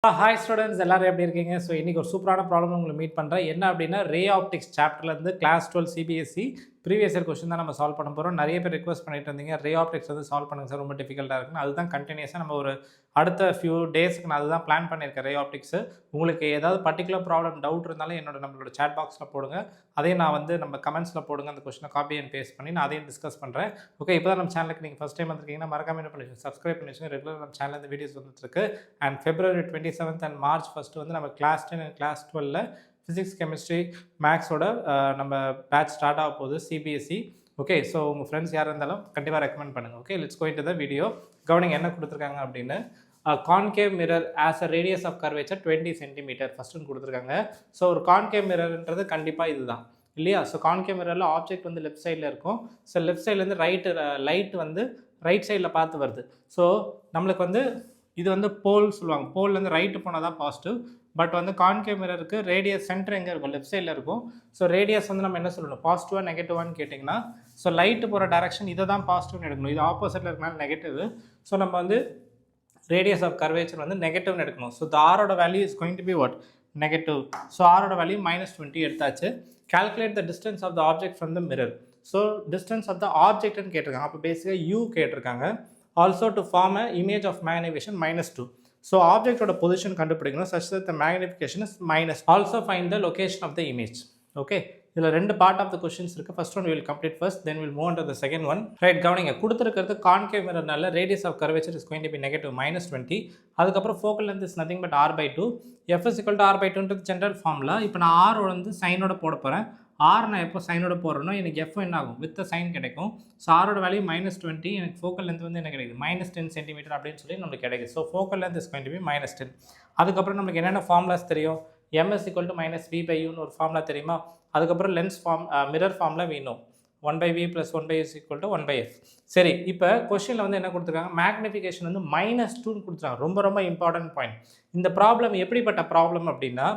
Hi students எல்லாரும் எப்படி இருக்கீங்க? ஸோ இன்றைக்கி ஒரு சூப்பரான ப்ராப்ளம் உங்களை மீட் பண்ணுறேன். என்ன அப்படின்னா ரே ஆப்டிக்ஸ் சாப்டர்லேருந்து class 12 CBSE previous year question தான் நம்ம சால்வ் பண்ண போகிறோம். நிறைய பேர் ரிக்வஸ்ட் பண்ணிட்டு இருந்தீங்க ரே ஆப்டிக்ஸ் வந்து சால்வ் பண்ணுங்க சார், ரொம்ப டிஃபிகல்ட்டாக இருக்குன்னு. அதுதான் கண்டினியூஸாக நம்ம ஒரு அடுத்த ஃபியூ டேஸ்க்கு நான் அதுதான் பிளான் பண்ணியிருக்கேன் ரே ஆப்டிக்ஸ். உங்களுக்கு ஏதாவது பர்டிகுலர் ப்ராப்ளம் டவுட் இருந்தாலும் நம்மளோட சேட் பாக்ஸில் போடுங்க. அதையும் நான் வந்து நம்ம கமெண்ட்ஸில் போடுங்க. அந்த கொஸ்டினை காப்பி அண்ட் பேஸ்ட் பண்ணி நான் அதையும் டிஸ்கஸ் பண்ணுறேன். ஓகே, இப்போ தான் நம்ம சேனலுக்கு நீங்கள் ஃபஸ்ட் டைம் வந்திருக்கீங்கன்னா மறக்காம என்ன பண்ணி சப்ஸ்கிரைப் பண்ணி வச்சுங்க. ரெகுலர் நம்ம சேனலில் இந்த வீடியோஸ் வந்துருக்கு. And February 27th and March 1 வந்து நம்ம class 10 and class 12 physics chemistry மேக்ஸோட நம்ம பேட்ச் ஸ்டார்ட் ஆக போகுது சிபிஎஸ்சி. ஓகே, ஸோ உங்கள் ஃப்ரெண்ட்ஸ் யார் இருந்தாலும் கண்டிப்பாக ரெக்கமெண்ட் பண்ணுங்கள். Okay, let's go into the video. கவனிங்க என்ன கொடுத்துருக்காங்க அப்படின்னு. Concave mirror has a radius of curvature 20 centimetre ஃபஸ்ட்டுன்னு கொடுத்துருக்காங்க. ஸோ ஒரு கான்கேவ் மிரர்ன்றது கண்டிப்பாக இதுதான் இல்லையா? ஸோ கான்கேவ் மிரரில் ஆப்ஜெக்ட் வந்து லெஃப்ட் சைடில் இருக்கும். ஸோ லெஃப்ட் சைட்லேருந்து லைட் வந்து ரைட் சைடில் பார்த்து வருது. ஸோ நம்மளுக்கு வந்து இது வந்து போல் சொல்லுவாங்க. போல்லேருந்து ரைட்டு போனால் தான் பாசிட்டிவ். பட் வந்து கான்கேவ் மிரருக்கு ரேடியஸ் சென்டர் எங்கே இருக்கும்? லெஃப்ட் சைடில் இருக்கும். ஸோ ரேடியஸ் வந்து நம்ம என்ன சொல்லணும்? பாசிட்டிவாக நெகட்டிவான்னு கேட்டிங்கன்னா, ஸோ லைட்டு போகிற டேரக்ஷன் இதை தான் பாசிட்டிவ்னு எடுக்கணும். இது ஆப்போசிட்டில் இருக்கனால நெகட்டிவ். ஸோ நம்ம வந்து ரேடியஸ் ஆஃப் கர்வேச்சர் வந்து நெகட்டிவ்னு எடுக்கணும். ஸோ ஆரோட value is going to be what? Negative. So ஆரோட வேல்யூ -20 எடுத்தாச்சு. Calculate the distance of the object from the mirror. So distance of the ஆப்ஜெக்ட்னு கேட்டிருக்காங்க. அப்போ பேசிக்காக யூ கேட்டிருக்காங்க. Also to form a image of magnification -2. So ஆப்ஜெக்டோட position கண்டுபிடிக்கணும். such that the magnification is -. Also find the location of the image. Okay, இதில் ரெண்டு part of the questions இருக்குது. First one will complete first, then will move on to the second one. Right, கவனிங்க. கொடுத்துருக்கிறது concave மிரர்னால radius of curvature is going to be negative -20. அதுக்கப்புறம் focal length is nothing but r/2. f is equal to r/2ன்றது general formula. இப்போ நான் r வந்து சைனோட போட போகிறேன். ஆர் நான் எப்போ சைனோட போடுறேனோ எனக்கு எஃப் என்ன ஆகும்? வித் சைன் கிடைக்கும். ஸோ ஆரோட வேல்யூ -20. எனக்கு ஃபோக்கல் லென்த் வந்து என்ன கிடைக்குது? -10 சென்டிமீட்டர் அப்படின்னு சொல்லி நம்மளுக்கு கிடைக்குது. So focal length is going to be -10. அதுக்கப்புறம் நம்மளுக்கு என்னென்ன ஃபார்முலாஸ் தெரியும்? m is equal to -v/uன்னு ஒரு ஃபார்முலா தெரியுமா? அதுக்கப்புறம் லென்ஸ் ஃபார்ம் மிரர் ஃபார்முலா வேணும். 1/v + 1/s = 1/f. சரி, இப்போ கொஸ்டினில் வந்து என்ன கொடுத்துருக்காங்க? மேக்னிஃபிகேஷன் வந்து -2ன்னு கொடுத்துருக்காங்க. ரொம்ப ரொம்ப இம்பார்ட்டன்ட் பாயிண்ட். இந்த ப்ராப்ளம் எப்படிப்பட்ட ப்ராப்ளம் அப்படின்னா,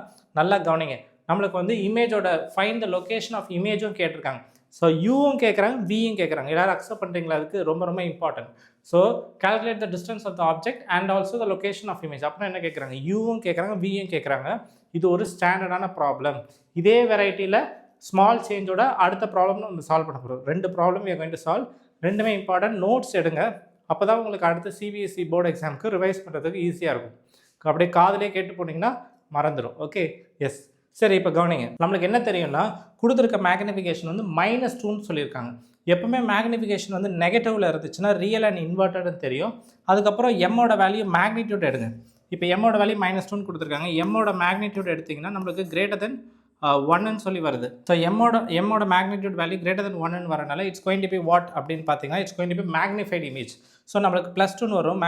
நல்லா கவனிங்க. நம்மளுக்கு வந்து இமேஜோட ஃபைண்ட் த லொக்கேஷன் ஆஃப் இமேஜும் கேட்டிருக்காங்க. ஸோ யூவும் கேட்குறாங்க, வியும் கேட்குறாங்க. எல்லாரும் அக்செப்ட் பண்ணுறீங்களா? அதுக்கு ரொம்ப ரொம்ப important. So calculate the distance of the object and also the location of image. அப்புறம் என்ன கேட்குறாங்க? யூவும் கேட்குறாங்க, வியும் கேட்குறாங்க. இது ஒரு ஸ்டாண்டர்டான ப்ராப்ளம். இதே வெரைட்டியில் ஸ்மால் சேஞ்சோட அடுத்த ப்ராப்ளம் நம்ம சால்வ் பண்ண போகிறோம். ரெண்டு problem we are going to solve. ரெண்டுமே இம்பார்ட்டன்ட். நோட்ஸ் எடுங்க. அப்போ தான் உங்களுக்கு அடுத்த சிபிஎஸ்சி போர்டு எக்ஸாமுக்கு ரிவைஸ் பண்ணுறதுக்கு ஈஸியாக இருக்கும். அப்படியே காதிலே கேட்டு போனீங்கன்னா மறந்துடும். Okay, yes. சரி, இப்போ கவனிங்க. நம்மளுக்கு என்ன தெரியும்னா, கொடுத்துருக்க மேக்னிஃபிகேஷன் வந்து -2ன்னு சொல்லியிருக்காங்க. எப்பவுமே மேக்னிஃபிகேஷன் வந்து நெகட்டிவ்ல இருந்துச்சுன்னா ரியல் அண்ட் இன்வெர்ட்டட்னு தெரியும். அதுக்கப்புறம் எம்மோட வேல்யூ மேக்னிடியூட் எடுங்க. இப்போ எம்மோட வேல்யூ -2ன்னு கொடுத்துருக்காங்க. எம்மோட மேக்னிடியூட் எடுத்திங்கன்னா நம்மளுக்கு > 1ன்னு சொல்லி வருது. ஸோ எம்மோட மேக்னிடியூட் வேல்யூ > 1ன்னு வரனால it's going to be what அப்படின்னு பார்த்தீங்கன்னா, it's going to be magnified image. So நம்மளுக்கு +2ன்னு வரும்.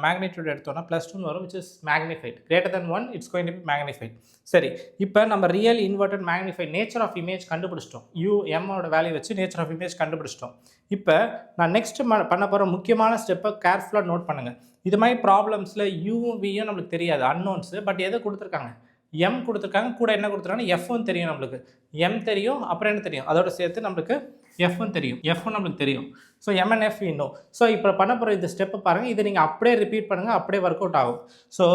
மேக்னிடியூட் எடுத்தோம்னா +2ன்னு வரும், which is magnified. > 1 it's going to be magnified. சரி, இப்போ நம்ம real inverted magnified nature of image கண்டுபிடிச்சிட்டோம். எம்மோட வேல்யூ வச்சு நேச்சர் ஆஃப் இமேஜ் கண்டுபிடிச்சிட்டோம். இப்போ நான் நெக்ஸ்ட் பண்ண போகிற முக்கியமான ஸ்டெப்பை கேர்ஃபுல்லாக நோட் பண்ணுங்கள். இது மாதிரி ப்ராப்ளம்ஸில் யூவும் வியும் நம்மளுக்கு தெரியாது, அன்னோன்ஸு. பட் எதை கொடுத்துருக்காங்க? எம் கொடுத்துருக்காங்க. கூட என்ன கொடுத்துருக்காங்க? எஃப்னு தெரியும். நம்மளுக்கு எம் தெரியும், அப்புறம் என்ன தெரியும்? அதோட சேர்த்து நம்மளுக்கு எஃப்னு தெரியும். எஃப்னு நம்மளுக்கு தெரியும். ஸோ எம் அண்ட் எஃப் இன்னும். ஸோ இப்போ பண்ண போகிற இந்த ஸ்டெப்பை பாருங்கள். இதை நீங்கள் அப்படியே ரிப்பீட் பண்ணுங்கள், அப்படியே ஒர்க் அவுட் ஆகும். ஸோ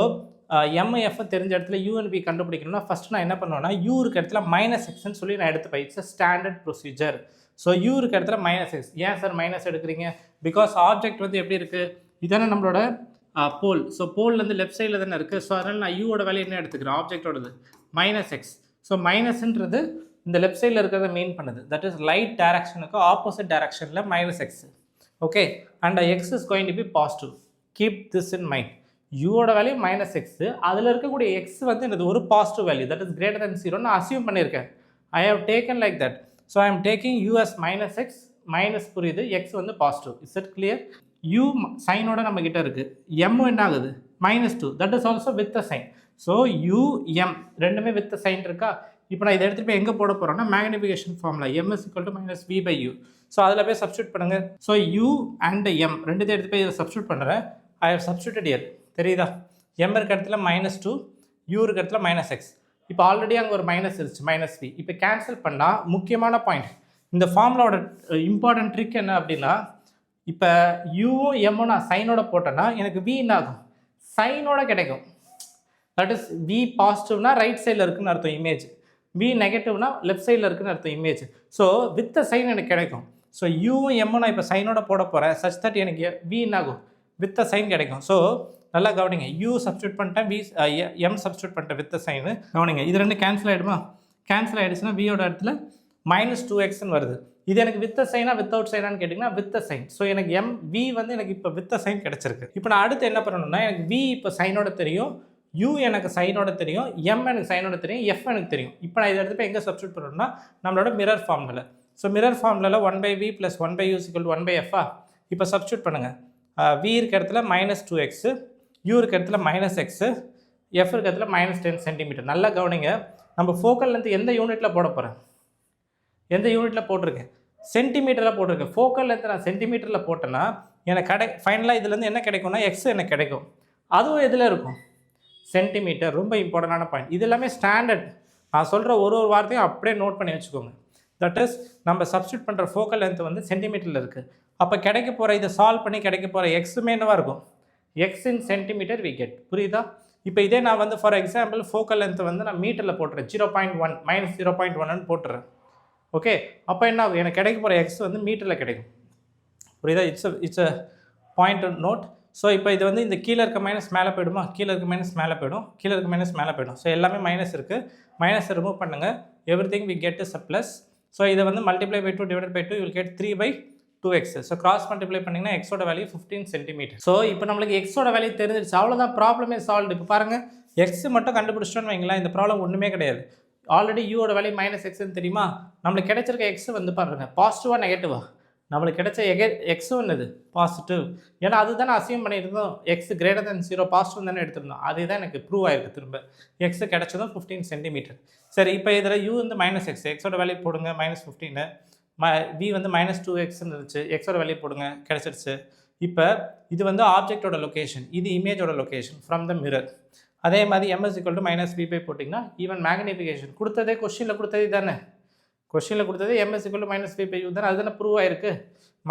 எம் எஃப் தெரிஞ்ச இடத்துல யூஎன்பி கண்டுபிடிக்கணும்னா ஃபஸ்ட் நான் என்ன பண்ணுவேன்னா, யூ இருக்க இடத்துல -xன்னு சொல்லி நான் எடுத்துப்பேன். It's a standard procedure. So you இருக்க இடத்துல -x. ஏன் சார் மைனஸ் எடுக்கிறீங்க? பிகாஸ் ஆப்ஜெக்ட் வந்து எப்படி இருக்குது? இதானே நம்மளோட போல். ஸோ போல்லேருந்து லெஃப்ட் சைடில் தானே இருக்குது. ஸோ அதனால் நான் யூவோட வேல்யூ என்ன எடுத்துக்கிறேன்? ஆப்ஜெக்டோடது -x. ஸோ மைனஸ்ன்றது இந்த லெஃப்ட் சைடில் இருக்கிறத மீன் பண்ணுது. தட் இஸ் லைட் டைரக்ஷனுக்கு ஆப்போசிட் டைரக்ஷனில் -x. Okay, and x is going to be positive. Keep this in mind. யூவோட வேல்யூ -x, அதில் இருக்கக்கூடிய x வந்து என்னது? ஒரு பாசிட்டிவ் வேல்யூ. தட் இஸ் > 0 நான் அசியூம் பண்ணியிருக்கேன். I have taken like that. So I am taking u as -x. Minus புரியுது, x வந்து positive. Is it clear? u சைனோட நம்ம கிட்ட இருக்குது. m என்ன ஆகுது? -2. That is also with a sign. So u m ரெண்டுமே வித் சைன் இருக்கா? இப்போ நான் இதை எடுத்துகிட்டு போய் எங்கே போட போகிறோன்னா, magnification formula m is equal to -v/u. So அதில் போய் சப்ஸ்டியூட் பண்ணுங்கள். ஸோ u அண்ட் m ரெண்டுத்தையும் எடுத்து போய் இதை சப்ஸ்டியூட் பண்ணுறேன். I have substituted here. தெரியுதா? m இருக்க இடத்துல -2, u இருக்க இடத்துல -x. இப்போ ஆல்ரெடி அங்கே ஒரு மைனஸ் இருந்துச்சு, -v. இப்போ கேன்சல் பண்ணால் முக்கியமான பாயிண்ட். இந்த ஃபார்முலாவோட இம்பார்ட்டன்ட் ட்ரிக் என்ன அப்படின்னா, இப்போ யூவும் எம்மும் நான் சைனோட போட்டேன்னா எனக்கு வி என்ன ஆகும்? சைனோட கிடைக்கும். தட் இஸ் வி பாசிட்டிவ்னா ரைட் சைடில் இருக்குன்னு அர்த்தம் இமேஜ், வி நெகட்டிவ்னா லெஃப்ட் சைடில் இருக்குன்னு அர்த்தம் இமேஜ். ஸோ வித் சைன் எனக்கு கிடைக்கும். ஸோ யூவும் எம்மும் நான் இப்போ சைனோட போட போகிறேன் சச் தட் எனக்கு வி என்ன ஆகும் வித் சைன் கிடைக்கும். ஸோ நல்லா கவனிங்க, யூ சப்ஸ்டியூட் பண்ணிட்டேன், வி எம் சப்ஸ்டியூட் பண்ணிட்டேன் வித் சைனு. கவனிங்க, இது ரெண்டு கேன்சல் ஆகிடுமா? கேன்சல் ஆகிடுச்சுன்னா வியோட இடத்துல -2xன்னு வருது. இது எனக்கு வித் சைனா வித்தவுட் சைனான்னு கேட்டிங்கன்னா வித் சைன். ஸோ எனக்கு எம் வி வந்து எனக்கு இப்போ வித் சைன் கிடச்சிருக்கு. இப்போ நான் அடுத்து என்ன பண்ணணும்னா, எனக்கு வி இப்போ சைனோட தெரியும், யூ எனக்கு சைனோட தெரியும், எம் எனக்கு சைனோட தெரியும், எஃப் எனக்கு தெரியும். இப்போ நான் இதை எடுத்து எங்கே சப்ஸ்டியூட் பண்ணணும்னா நம்மளோட மிரர் ஃபார்முலா. ஸோ மிரர் ஃபார்முலாவில் 1/v + 1/u = 1/f. இப்போ சப்ஸ்டியூட் பண்ணுங்கள். v இருக்க இடத்துல -2x, u இருக்க இடத்துல -x, f இருக்க இடத்துல -10 cm. நல்லா கவனிங்க, நம்ம ஃபோக்கல் லென்த் எந்த யூனிட்டில் போட போகிறேன், எந்த யூனிட்டில் போட்டிருக்கேன், சென்டிமீட்டரில் போட்டிருக்கேன். ஃபோக்கல் லென்த் நான் சென்டிமீட்டரில் போட்டேன்னா எனக்கு ஃபைனலாக இதுலேருந்து என்ன கிடைக்கும்னா எக்ஸ் எனக்கு கிடைக்கும். அதுவும் எதில் இருக்கும், சென்டிமீட்டர். ரொம்ப இம்பார்ட்டண்டான பாயிண்ட். இது எல்லாமே ஸ்டாண்டர்ட். நான் சொல்கிற ஒரு வார்த்தையும் அப்படியே நோட் பண்ணி வச்சுக்கோங்க. தட் இஸ் நம்ம சப்ஸ்டியூட் பண்ணுற ஃபோக்கல் லென்த் வந்து சென்டிமீட்டரில் இருக்குது. அப்போ கிடைக்க போகிற இதை சால்வ் பண்ணி கிடைக்க போகிற எக்ஸுமே என்னவாக இருக்கும், x in centimetre we get. புரியுதா? இப்போ இதே நான் வந்து ஃபார் எக்ஸாம்பிள் ஃபோக்கல் லென்த் வந்து நான் மீட்டரில் போட்டுறேன், 0.1 -0.1ன்னு போட்டுறேன். ஓகே, அப்போ என்ன ஆகும், எனக்கு கிடைக்க போகிற எக்ஸ் வந்து மீட்டரில் கிடைக்கும். புரியுதா? It's a point note. So இப்போ இது வந்து இந்த கீழே இருக்க மைனஸ் மேலே போய்டுமா, கீழே இருக்க மைனஸ் மேலே போய்டும், கீழே இருக்க மைனஸ் மேலே போய்டும். ஸோ எல்லாமே மைனஸ் இருக்குது, மைனஸை ரிமூவ் பண்ணுங்கள், everything we get is a plus. So இதை வந்து multiply by 2 divided by 2 you will get 3/2x. So cross multiply பண்ணிங்கன்னா எக்ஸோட வேல்யூ 15 cm. ஸோ இப்போ நம்மளுக்கு எக்ஸோட வேல்யூ தெரிஞ்சிருச்சு, அவ்வளோதான், ப்ராப்ளமே சால்வ். இப்போ பாருங்கள், எக்ஸ் மட்டும் கண்டுபிடிச்சிட்டோன்னு வைங்களேன், இந்த ப்ராப்ளம் ஒன்றுமே கிடையாது. ஆல்ரெடி யூவோட வேல்யூ -xன்னு தெரியுமா, நம்மளுக்கு கிடைச்சிருக்க எக்ஸ் வந்து பாருங்கள் பாசிட்டிவாக நெகட்டிவா, நம்மளுக்கு கிடைச்ச எக்ஸும் என்னது பாசிட்டிவ். ஏன்னா அதுதானே அசியூம் பண்ணியிருந்தோம், எக்ஸ் கிரேட்டர் தென் 0 பாசிட்டிவ் தானே எடுத்திருந்தோம். அதுதான் எனக்கு ப்ரூவ் ஆயிருக்கு. திரும்ப எக்ஸ் கிடைச்சதும் 15 cm. சரி, இப்போ இதில் யூ வந்து -x, எக்ஸோட வேல்யூ போடுங்க -15, வி வந்து -2xன்னு இருந்துச்சு, எக்ஸோட வேல்யூ போடுங்க, கிடச்சிருச்சு. இப்போ இது வந்து ஆப்ஜெக்டோட லொக்கேஷன், இது இமேஜோட லொக்கேஷன் ஃப்ரம் த மிரர். அதே மாதிரி m = -v போட்டிங்கன்னா ஈவன் மேக்னிஃபிகேஷன் கொடுத்ததே கொஸ்டினில் கொடுத்ததே தானே, கொஸ்டினில் கொடுத்தது m = -v/u தானே, அதுதானே ப்ரூவ் ஆயிருக்கு,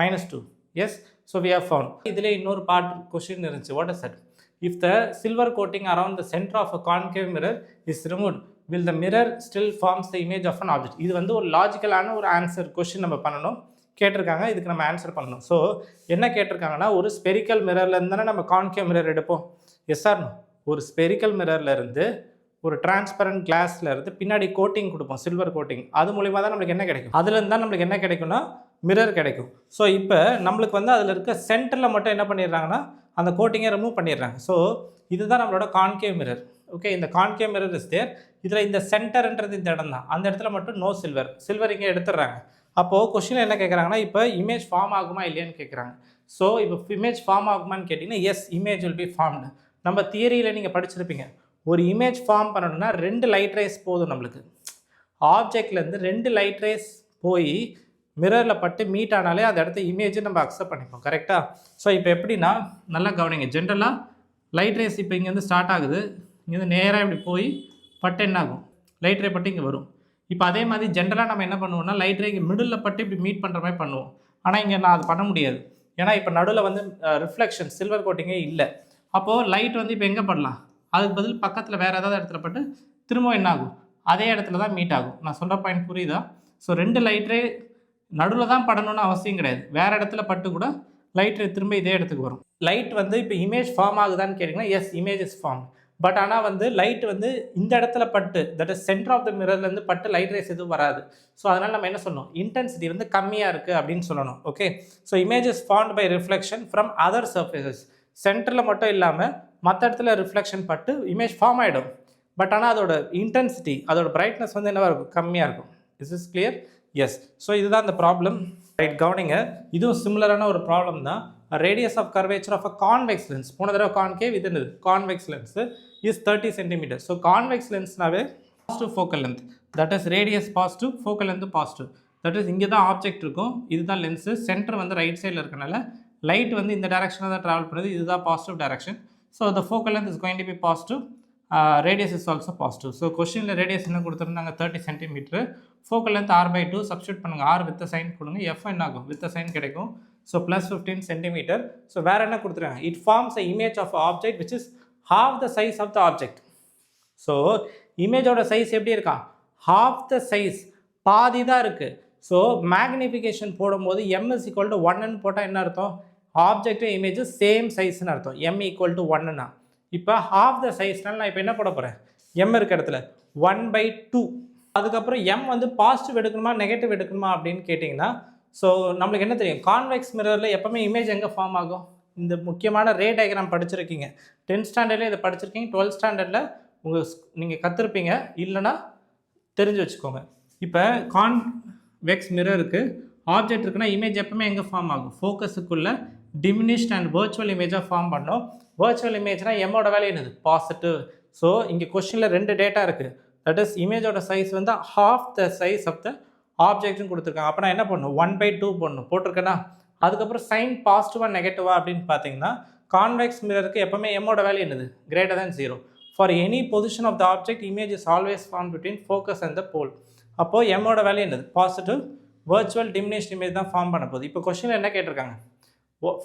-2. Yes, so we have found. இதில் இன்னொரு பார்ட் கொஸ்டின் இருந்துச்சு. What is that? If the silver coating around the centre of a concave mirror is removed, will the mirror still forms the image of an object? இது வந்து ஒரு லாஜிக்கலான ஒரு answer question நம்ம பண்ணணும், கேட்டிருக்காங்க. இதுக்கு நம்ம ஆன்சர் பண்ணணும். ஸோ என்ன கேட்டிருக்காங்கன்னா, ஒரு ஸ்பெரிக்கல் மிரர்லேருந்து தானே நம்ம கான்கேவ் மிரர் எடுப்போம். Yes or no? ஒரு ஸ்பெரிக்கல் மிரர்லேருந்து ஒரு டிரான்ஸ்பரண்ட் கிளாஸில் இருந்து பின்னாடி கோட்டிங் கொடுப்போம், சில்வர் கோட்டிங். அது மூலிமா தான் நம்மளுக்கு என்ன கிடைக்கும், அதுலேருந்து தான் நம்மளுக்கு என்ன கிடைக்கும்னா மிரர் கிடைக்கும். ஸோ இப்போ நம்மளுக்கு வந்து அதில் இருக்க சென்டரில் மட்டும் என்ன பண்ணிடுறாங்கன்னா அந்த கோட்டிங்கை ரிமூவ் பண்ணிடுறாங்க. ஸோ இதுதான் நம்மளோட கான்கேவ் மிரர். ஓகே, இந்த கான்கேவ் மிரர் இஸ் தேர். இதில் இந்த சென்டர்ன்றது இந்த இடம் தான், அந்த இடத்துல மட்டும் நோ சில்வர் இங்கே எடுத்துடுறாங்க. அப்போது கொஸ்டின் என்ன கேட்குறாங்கன்னா, இப்போ இமேஜ் ஃபார்ம் ஆகுமா இல்லையான்னு கேட்குறாங்க. ஸோ இப்போ இமேஜ் ஃபார்ம் ஆகுமான்னு கேட்டிங்கன்னா yes, image will be formed. நம்ம தியரியில் நீங்கள் படிச்சிருப்பீங்க, ஒரு இமேஜ் ஃபார்ம் பண்ணணும்னா 2 லைட் ரேஸ் போதும். நம்மளுக்கு ஆப்ஜெக்ட்லேருந்து 2 லைட் ரேஸ் போய் மிரரில் பட்டு மீட் ஆனாலே அந்த இடத்த இமேஜை நம்ம அக்செப்ட் பண்ணிப்போம். கரெக்டாக? ஸோ இப்போ எப்படின்னா நல்லா கவனிங்க, ஜென்ரலாக லைட் ரேஸ் இப்போ இங்கேருந்து ஸ்டார்ட் ஆகுது, இங்கேருந்து நேராக இப்படி போய் பட்டு என்ன ஆகும், லைட் ரே பட்டு இங்கே வரும். இப்போ அதே மாதிரி ஜென்ரலாக நம்ம என்ன பண்ணுவோம்னா லைட் ரே இங்கே மிடில் பட்டு இப்படி மீட் பண்ணுற மாதிரி பண்ணுவோம். ஆனால் இங்கே நான் அது பண்ண முடியாது, ஏன்னா இப்போ நடுவில் வந்து ரிஃப்ளெக்ஷன் சில்வர் கோட்டிங்கே இல்லை. அப்போது லைட் வந்து இப்போ எங்கே படலாம், அதுக்கு பதில் பக்கத்தில் வேறு ஏதாவது இடத்துல பட்டு திரும்ப என்ன ஆகும், அதே இடத்துல தான் மீட் ஆகும். நான் சொல்கிற பாயிண்ட் புரியுதா? ஸோ 2 லைட் ரே நடுவில் தான் படணும்னு அவசியம் கிடையாது, வேறு இடத்துல பட்டு கூட லைட் ரே திரும்ப இதே இடத்துக்கு வரும். லைட் வந்து இப்போ இமேஜ் ஃபார்ம் ஆகுதான்னு கேட்டிங்கன்னா yes, image is form. But ஆனால் வந்து லைட் வந்து இந்த இடத்துல பட்டு, that is centre of the மிரர்லேருந்து பட்டு லைட் ரேஸ் எதுவும் வராது. ஸோ அதனால் நம்ம என்ன சொல்லணும், இன்டென்சிட்டி வந்து கம்மியாக இருக்குது அப்படின்னு சொல்லணும். Okay, so image is formed by reflection from other surfaces. சென்டரில் மட்டும் இல்லாமல் மற்ற இடத்துல ரிஃப்ளெக்ஷன் பட்டு இமேஜ் ஃபார்ம் ஆகிடும். பட் ஆனால் அதோட இன்டென்சிட்டி, அதோட பிரைட்னஸ் வந்து என்னவாக இருக்கும், கம்மியாக இருக்கும். Is is clear? Yes. So இதுதான் இந்த ப்ராப்ளம். ரைட், கவனிங்க, இதுவும் சிமிலரான ஒரு ப்ராப்ளம் தான். Radius of curvature of a convex lens, போன தடவை கான்கேவ், இது என்னது convex lens, is 30 cm. So convex லென்ஸ்னாவே positive focal length, that is radius positive, focal length positive. That is இங்கே தான் ஆப்ஜெக்ட் இருக்கும், இதுதான் லென்ஸு, சென்டர் வந்து ரைட் சைடில் இருக்கனால லைட் வந்து இந்த டைரக்ஷனில் தான் ட்ராவல் பண்ணுது, இதுதான் positive direction. So the focal length is going to be positive, radius is also positive. So கொஸ்டினில் ரேடியஸ் என்ன கொடுத்துருந்தாங்க, 30 cm. Focal length r/2 substitute பண்ணுங்கள், r வித் சைன் கொடுங்க, எஃப் என்ன ஆகும், வித் சைன் கிடைக்கும். So +15 cm. ஸோ வேறு என்ன கொடுத்துருக்காங்க, it forms a image of object which is half the size of the object. So இமேஜோட சைஸ் எப்படி இருக்கான், ஹாஃப் த சைஸ், பாதி தான் இருக்குது. ஸோ மேக்னிஃபிகேஷன் போடும்போது m is equal to 1ன்னு போட்டால் என்ன அர்த்தம், ஆப்ஜெக்ட் இமேஜ் சேம் சைஸ்ன்னு அர்த்தம். m equal to 1ன்னா இப்போ ஹாஃப் த சைஸ்னால நான் இப்போ என்ன போட போகிறேன், m இருக்க இடத்துல 1/2. அதுக்கப்புறம் m வந்து பாசிட்டிவ் எடுக்கணுமா நெகட்டிவ் எடுக்கணுமா அப்படின்னு கேட்டிங்கன்னா, ஸோ நம்மளுக்கு என்ன தெரியும், கான்வெக்ஸ் மிரரில் எப்போவுமே இமேஜ் எங்கே ஃபார்ம் ஆகும், இந்த முக்கியமான ரே டயக்ராம் படிச்சிருக்கீங்க, 10th ஸ்டாண்டர்டில் இதை படிச்சிருக்கீங்க, 12th ஸ்டாண்டர்டில் நீங்கள் கற்றுருப்பீங்க, இல்லைனா தெரிஞ்சு வச்சுக்கோங்க. இப்போ கான்வெக்ஸ் மிரருக்கு ஆப்ஜெக்ட் இருக்குன்னா இமேஜ் எப்பவுமே எங்கே ஃபார்ம் ஆகும், ஃபோக்கஸுக்குள்ளே டிமினிஷ்ட் அண்ட் வர்ச்சுவல் இமேஜாக ஃபார்ம் பண்ணோம். வர்ச்சுவல் இமேஜ்னால் எம்மோட வேலை என்னது, பாசிட்டிவ். ஸோ இங்கே கொஸ்டினில் 2 டேட்டா இருக்குது, தட் இஸ் இமேஜோட சைஸ் வந்து half the size of the ஆப்ஜெக்ட்னு கொடுத்துருக்காங்க. அப்போ நான் என்ன பண்ணணும், 1/2 போடணும், போட்டிருக்கேன்னா அதுக்கப்புறம் சைன் பாசிட்டிவா நெகட்டிவா அப்படின்னு பார்த்தீங்கன்னா கான்வெக்ஸ் மிரருக்கு எப்பவுமே எம்மோட வேல்யூ என்னது, greater than 0. For any position of the object image is always form between focus and the pole. அப்போது எம்மோட வேல்யூ என்னது, பாசிட்டிவ். வர்ச்சுவல் டிமினிஷ்ட் இமேஜ் தான் ஃபார்ம் பண்ண போகுது. இப்போ கொஸ்டினில் என்ன கேட்டிருக்காங்க,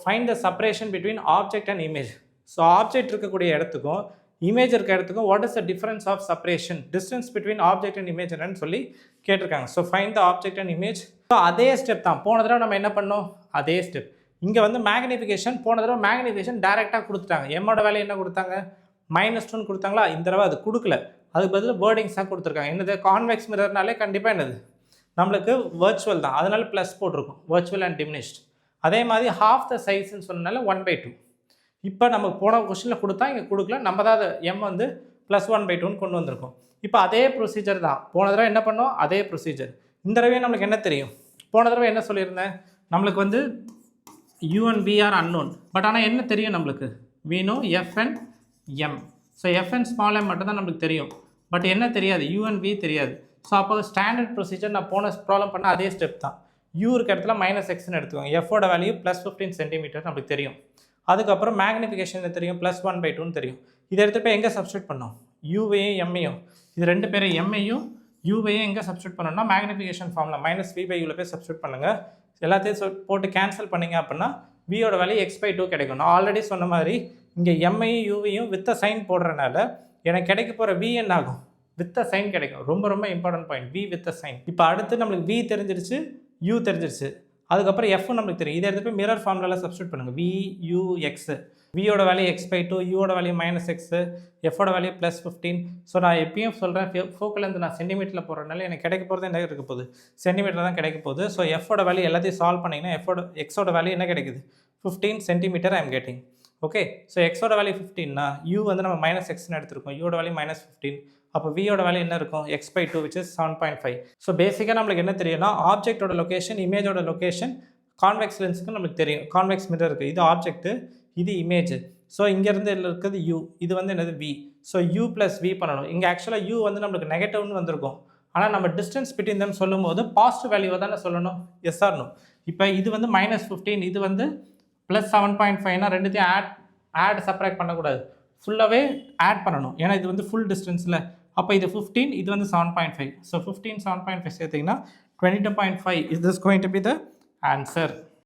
find the separation between object and image. So object இருக்கக்கூடிய இடத்துக்கும் இமேஜ் இருக்க இடத்துக்கும் what is the difference of separation, distance between object and image என்னன்னு சொல்லி கேட்டிருக்காங்க. So find the object and image. So அதே ஸ்டெப் தான் போன தடவை நம்ம என்ன பண்ணோம், அதே ஸ்டெப் இங்கே வந்து மேக்னிஃபிகேஷன். போன தடவை மேக்னிஃபிகேஷன் டேரெக்டாக கொடுத்துட்டாங்க, எம்மோட வேல்யூ என்ன கொடுத்தாங்க, -2 கொடுத்தாங்களா, இந்த தடவை அது கொடுக்கல, அதுக்கு பதில் வேர்டிங்ஸாக கொடுத்துருக்காங்க. என்னது, கான்வெக்ஸ் மிரர்னாலே கண்டிப்பாக என்னது நம்மளுக்கு வர்ச்சுவல் தான், அதனால ப்ளஸ் போட்டிருக்கும், வர்ச்சுவல் அண்ட் டிமினிஷ்ட். அதே மாதிரி ஹாஃப் த சைஸ்ன்னு சொன்னனால 1/2. இப்போ நம்ம போன கொஸ்டினில் கொடுத்தா இங்கே கொடுக்கல, நம்ம தான் அதை m வந்து +1/2ன்னு கொண்டு வந்திருக்கோம். இப்போ அதே ப்ரொசீஜர் தான், போன தடவை என்ன பண்ணோம் அதே ப்ரொசீஜர். இந்த தடவை நம்மளுக்கு என்ன தெரியும், போன தடவை என்ன சொல்லியிருந்தேன், நம்மளுக்கு வந்து u and v are unknown, but ஆனால் என்ன தெரியும் நம்மளுக்கு, we know f and m. So f and small m மட்டும் தான் நம்மளுக்கு தெரியும், பட் என்ன தெரியாது, u and v தெரியாது. ஸோ அப்போ ஸ்டாண்டர்ட் ப்ரொசீஜர் நான் போன ப்ராப்ளம் பண்ண அதே ஸ்டெப் தான். u இருக்க இடத்துல -xன்னு எடுத்துக்கோங்க, f-ஓட வேல்யூ +15 சென்டிமீட்டர் நம்மளுக்கு தெரியும். அதுக்கப்புறம் மேக்னிஃபிகேஷன் தெரியும், +1/2ன்னு தெரியும். இதை எடுத்து போய் எங்கே சப்ஸ்டியூட் பண்ணோம், யூவையும் எம்மையும், இது 2 பேரும் எம்ஐயும் யூவையும் எங்கே சப்ஸ்டியூட் பண்ணோம்னா மேக்னிஃபிகேஷன் ஃபார்மில் -v/uல போய் சப்ஸ்டியூட் பண்ணுங்கள். எல்லாத்தையும் போட்டு கேன்சல் பண்ணிங்க அப்படின்னா வியோட வேல்யூ x/2 கிடைக்கும். நான் ஆல்ரெடி சொன்ன மாதிரி இங்கே எம்ஐயும் யூவையும் வித் சைன் போடுறதுனால எனக்கு கிடைக்க போகிற v என்ன ஆகும், வித் சைன் கிடைக்கும். ரொம்ப ரொம்ப important point, v with sign. இப்போ அடுத்து நம்மளுக்கு v தெரிஞ்சிருச்சு, u தெரிஞ்சிருச்சு, அதுக்கப்புறம் f நம்மளுக்கு தெரியும். இதை எடுத்து போய் மிரர் ஃபார்முலாவில் சப்ஸ்டியூட் பண்ணுங்கள், v u x, வியோட வேல்யூ x/2, யூவோட வேல்யூ -x, எஃபோட வேல்யூ +15. ஸோ நான் எப்பயும் சொல்கிறேன், ஃபோக்கிலேருந்து நான் சென்டிமீட்டரில் போடுறதுனால எனக்கு கிடைக்க போகிறது என்ன இருக்க போகுது, சென்டிமீட்டர் தான் கிடைக்க போகுது. ஸோ எஃபோட வேல்யூ எல்லாத்தையும் சால்வ் பண்ணிங்கன்னா எக்ஸோட வேல்யூ என்ன கிடைக்குது, 15 centimetre I am getting. Okay, so எக்ஸோட வேல்யூ 15னா யூ வந்து நம்ம -xன்னு எடுத்திருக்கோம், யூவோட வேல்யூ -15. அப்போ வியோட வேல்யூ என்ன இருக்கும், x/2 which is 7.5. ஸோ பேசிக்காக நம்மளுக்கு என்ன தெரியும்னா ஆப்ஜெக்டோட லொக்கேஷன், இமேஜோட லொக்கேஷன், கான்வெக்ஸ் லென்ஸுக்கு நம்மளுக்கு தெரியும், கான்வெக்ஸ் மிரர் இருக்குது, இது ஆப்ஜெக்ட், இது இமேஜ். ஸோ இங்கேருந்து இருக்கிறது u, இது வந்து என்னது v. ஸோ u + v பண்ணணும். இங்கே ஆக்சுவலாக u வந்து நம்மளுக்கு நெகட்டிவ்னு வந்திருக்கும், ஆனால் நம்ம டிஸ்டன்ஸ் பிட்வீன் தம் சொல்லும் போது பாசிட்டிவ் வேல்யூவை தானே சொல்லணும், எஸ் ஆர் நோ. இப்போ இது வந்து -15, இது வந்து +7.5னா ரெண்டுத்தையும் ஆட் சப்ராக்ட் பண்ணக்கூடாது, ஃபுல்லாகவே ஆட் பண்ணணும், ஏன்னா இது வந்து ஃபுல் டிஸ்டன்ஸில். அப்போ இது 15, இது வந்து 7.5. ஸோ 15 7.5 சேர்த்திங்கன்னா 22.5. Is this going to be the answer.